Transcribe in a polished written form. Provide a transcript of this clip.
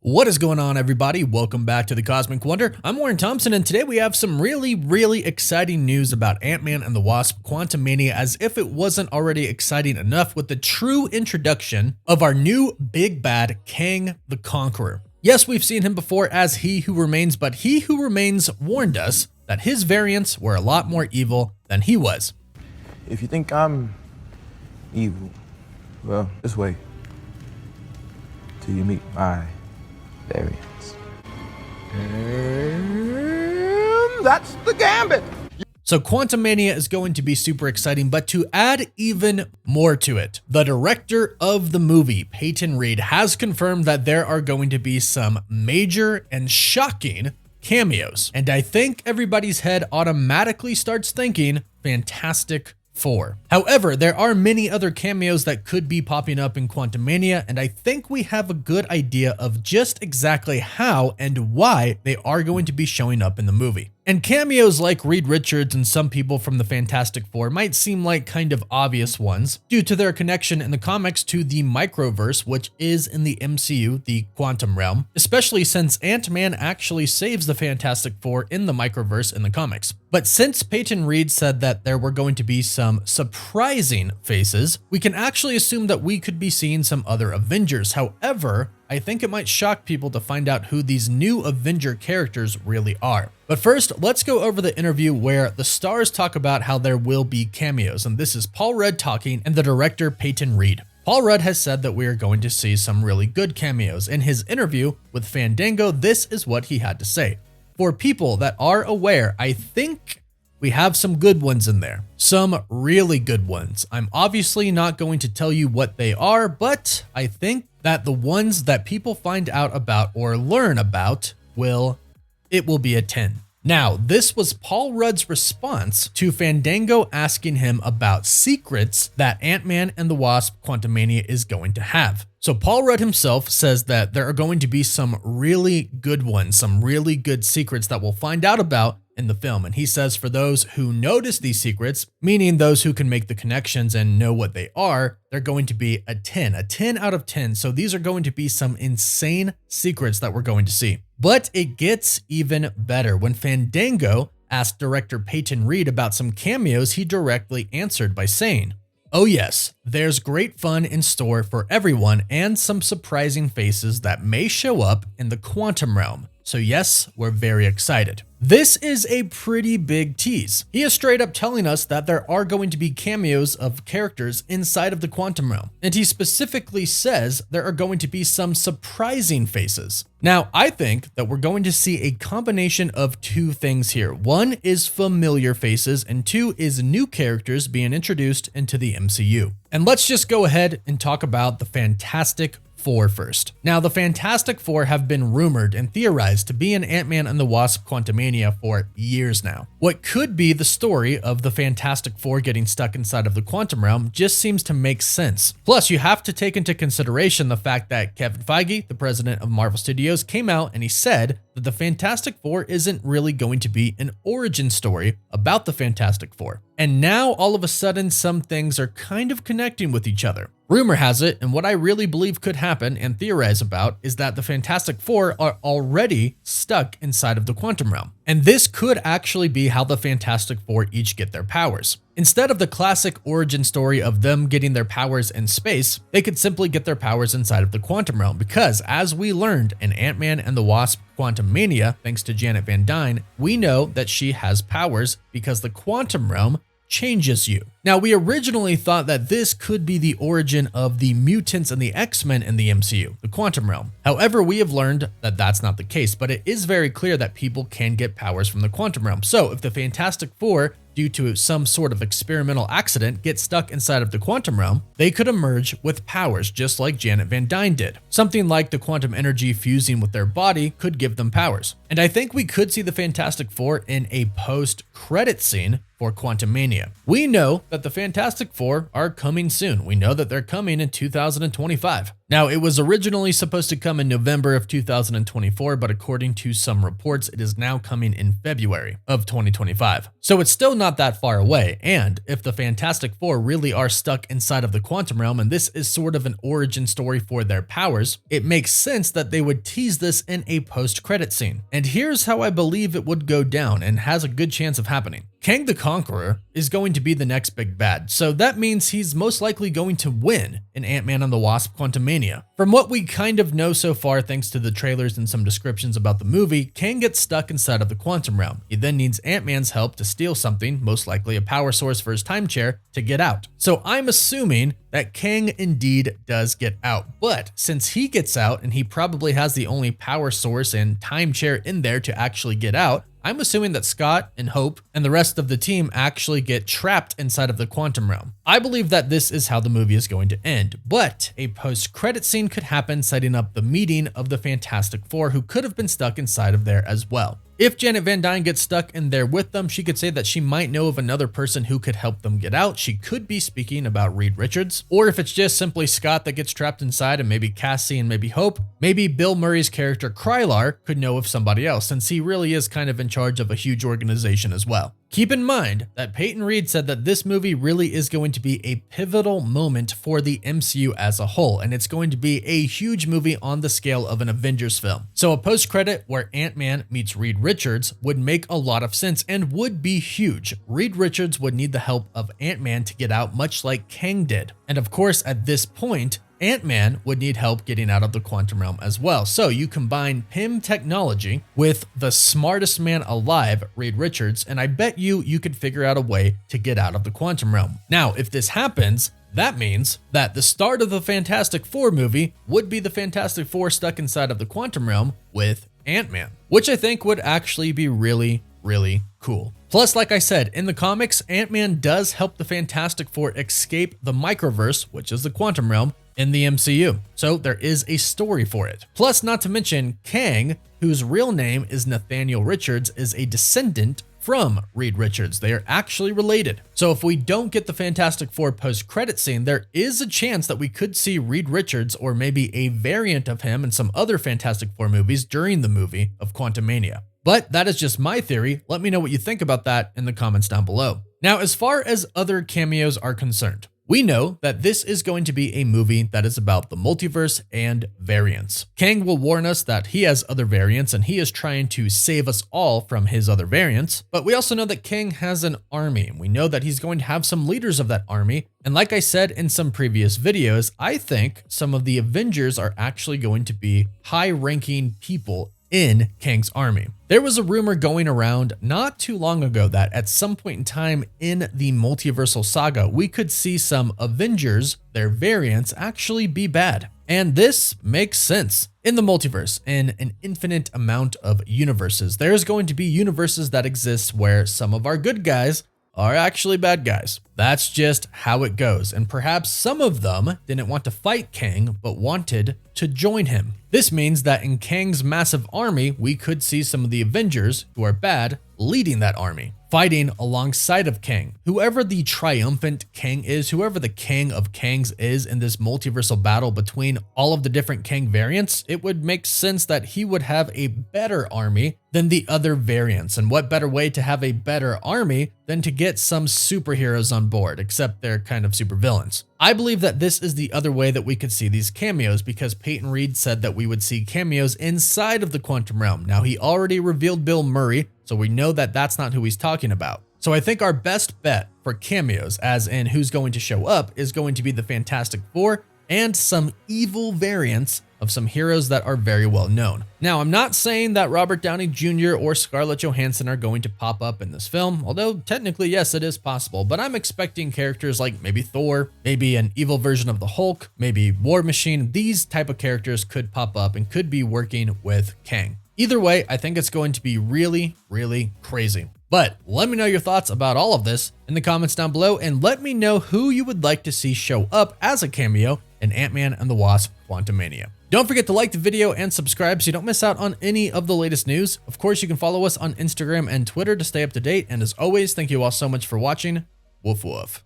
What is going on, everybody? Welcome back to the Cosmic Wonder. I'm Warren Thompson, and today we have some really exciting news about Ant-Man and the Wasp Quantumania, as if it wasn't already exciting enough with the true introduction of our new big bad, Kang the Conqueror. Yes, we've seen him before as He Who Remains, but He Who Remains warned us that his variants were a lot more evil than he was. If you think I'm evil, well, just wait till you meet my variants. And that's the gambit. So Quantumania is going to be super exciting, but to add even more to it, the director of the movie, Peyton Reed, has confirmed that there are going to be some major and shocking cameos. And I think everybody's head automatically starts thinking Fantastic Four. However, there are many other cameos that could be popping up in Quantumania, and I think we have a good idea of just exactly how and why they are going to be showing up in the movie. And cameos like Reed Richards and some people from the Fantastic Four might seem like kind of obvious ones due to their connection in the comics to the microverse, which is in the MCU, the quantum realm, especially since Ant-Man actually saves the Fantastic Four in the microverse in the comics. But since Peyton Reed said that there were going to be some surprising faces, we can actually assume that we could be seeing some other Avengers. However, I think it might shock people to find out who these new Avenger characters really are. But first, let's go over the interview where the stars talk about how there will be cameos, and this is Paul Rudd talking and the director Peyton Reed. Paul Rudd has said that we are going to see some really good cameos. In his interview with Fandango, this is what he had to say. For people that are aware, I think we have some good ones in there. Some really good ones. I'm obviously not going to tell you what they are, but I think that the ones that people find out about or learn about will be a 10. Now, this was Paul Rudd's response to Fandango asking him about secrets that Ant-Man and the Wasp Quantumania is going to have. So Paul Rudd himself says that there are going to be some really good ones, some really good secrets that we'll find out about in the film. And he says for those who notice these secrets, meaning those who can make the connections and know what they are, they're going to be a 10 out of 10. So these are going to be some insane secrets that we're going to see. But it gets even better. When Fandango asked director Peyton Reed about some cameos, he directly answered by saying, "Oh yes, there's great fun in store for everyone and some surprising faces that may show up in the quantum realm. So yes, we're very excited." This is a pretty big tease. He is straight up telling us that there are going to be cameos of characters inside of the quantum realm. And he specifically says there are going to be some surprising faces. Now, I think that we're going to see a combination of two things here. One is familiar faces, and two is new characters being introduced into the MCU. And let's just go ahead and talk about the Fantastic Four first. Now, the Fantastic Four have been rumored and theorized to be in Ant-Man and the Wasp Quantumania for years now. What could be the story of the Fantastic Four getting stuck inside of the quantum realm just seems to make sense. Plus, you have to take into consideration the fact that Kevin Feige, the president of Marvel Studios, came out and he said that the Fantastic Four isn't really going to be an origin story about the Fantastic Four. And now, all of a sudden, some things are kind of connecting with each other. Rumor has it, and what I really believe could happen and theorize about, is that the Fantastic Four are already stuck inside of the quantum realm. And this could actually be how the Fantastic Four each get their powers. Instead of the classic origin story of them getting their powers in space, they could simply get their powers inside of the quantum realm because, as we learned in Ant-Man and the Wasp Quantumania, thanks to Janet Van Dyne, we know that she has powers because the quantum realm changes you. Now, we originally thought that this could be the origin of the mutants and the X-Men in the MCU, the quantum realm. However, we have learned that that's not the case, but it is very clear that people can get powers from the quantum realm. So if the Fantastic Four, due to some sort of experimental accident, get stuck inside of the quantum realm, they could emerge with powers just like Janet Van Dyne did. Something like the quantum energy fusing with their body could give them powers. And I think we could see the Fantastic Four in a post-credit scene for Quantumania. We know that the Fantastic Four are coming soon. We know that they're coming in 2025. Now, it was originally supposed to come in November of 2024, but according to some reports, it is now coming in February of 2025. So it's still not that far away. And if the Fantastic Four really are stuck inside of the quantum realm, and this is sort of an origin story for their powers, it makes sense that they would tease this in a post-credit scene. And here's how I believe it would go down and has a good chance of happening. Kang the Conqueror is going to be the next big bad, so that means he's most likely going to win in Ant-Man and the Wasp Quantumania. From what we kind of know so far thanks to the trailers and some descriptions about the movie, Kang gets stuck inside of the quantum realm. He then needs Ant-Man's help to steal something, most likely a power source for his time chair, to get out. So I'm assuming that Kang indeed does get out, but since he gets out and he probably has the only power source and time chair in there to actually get out, I'm assuming that Scott and Hope and the rest of the team actually get trapped inside of the quantum realm. I believe that this is how the movie is going to end, but a post-credit scene could happen setting up the meeting of the Fantastic Four who could have been stuck inside of there as well. If Janet Van Dyne gets stuck in there with them, she could say that she might know of another person who could help them get out. She could be speaking about Reed Richards. Or if it's just simply Scott that gets trapped inside and maybe Cassie and maybe Hope, maybe Bill Murray's character Krylar could know of somebody else, since he really is kind of in charge of a huge organization as well. Keep in mind that Peyton Reed said that this movie really is going to be a pivotal moment for the MCU as a whole, and it's going to be a huge movie on the scale of an Avengers film. So a post-credit where Ant-Man meets Reed Richards would make a lot of sense and would be huge. Reed Richards would need the help of Ant-Man to get out, much like Kang did. And of course, at this point, Ant-Man would need help getting out of the quantum realm as well. So you combine PIM technology with the smartest man alive, Reed Richards, and I bet you could figure out a way to get out of the quantum realm. Now, if this happens, that means that the start of the Fantastic Four movie would be the Fantastic Four stuck inside of the quantum realm with Ant-Man, which I think would actually be really, really cool. Plus, like I said, in the comics, Ant-Man does help the Fantastic Four escape the microverse, which is the quantum realm, in the MCU. So there is a story for it. Plus, not to mention, Kang, whose real name is Nathaniel Richards, is a descendant from Reed Richards. They are actually related. So if we don't get the Fantastic Four post-credit scene, there is a chance that we could see Reed Richards or maybe a variant of him in some other Fantastic Four movies during the movie of Quantumania. But that is just my theory. Let me know what you think about that in the comments down below. Now, as far as other cameos are concerned, we know that this is going to be a movie that is about the multiverse and variants. Kang will warn us that he has other variants and he is trying to save us all from his other variants. But we also know that Kang has an army, and we know that he's going to have some leaders of that army. And like I said in some previous videos, I think some of the Avengers are actually going to be high-ranking people in Kang's army. There was a rumor going around not too long ago that at some point in time in the multiversal saga, we could see some Avengers, their variants, actually be bad. And this makes sense. In the multiverse, in an infinite amount of universes, there's going to be universes that exist where some of our good guys are actually bad guys. That's just how it goes. And perhaps some of them didn't want to fight Kang, but wanted to join him. This means that in Kang's massive army, we could see some of the Avengers who are bad leading that army, fighting alongside of Kang. Whoever the triumphant Kang is, whoever the Kang of Kangs is in this multiversal battle between all of the different Kang variants, it would make sense that he would have a better army than the other variants. And what better way to have a better army than to get some superheroes on board, except they're kind of supervillains. I believe that this is the other way that we could see these cameos, because Peyton Reed said that we would see cameos inside of the quantum realm. Now, he already revealed Bill Murray, so we know that that's not who he's talking about. So I think our best bet for cameos, as in who's going to show up, is going to be the Fantastic Four and some evil variants of some heroes that are very well known. Now, I'm not saying that Robert Downey Jr. or Scarlett Johansson are going to pop up in this film, although technically, yes, it is possible, but I'm expecting characters like maybe Thor, maybe an evil version of the Hulk, maybe War Machine. These type of characters could pop up and could be working with Kang. Either way, I think it's going to be really, really crazy. But let me know your thoughts about all of this in the comments down below, and let me know who you would like to see show up as a cameo in Ant-Man and the Wasp Quantumania. Don't forget to like the video and subscribe so you don't miss out on any of the latest news. Of course, you can follow us on Instagram and Twitter to stay up to date. And as always, thank you all so much for watching. Woof woof.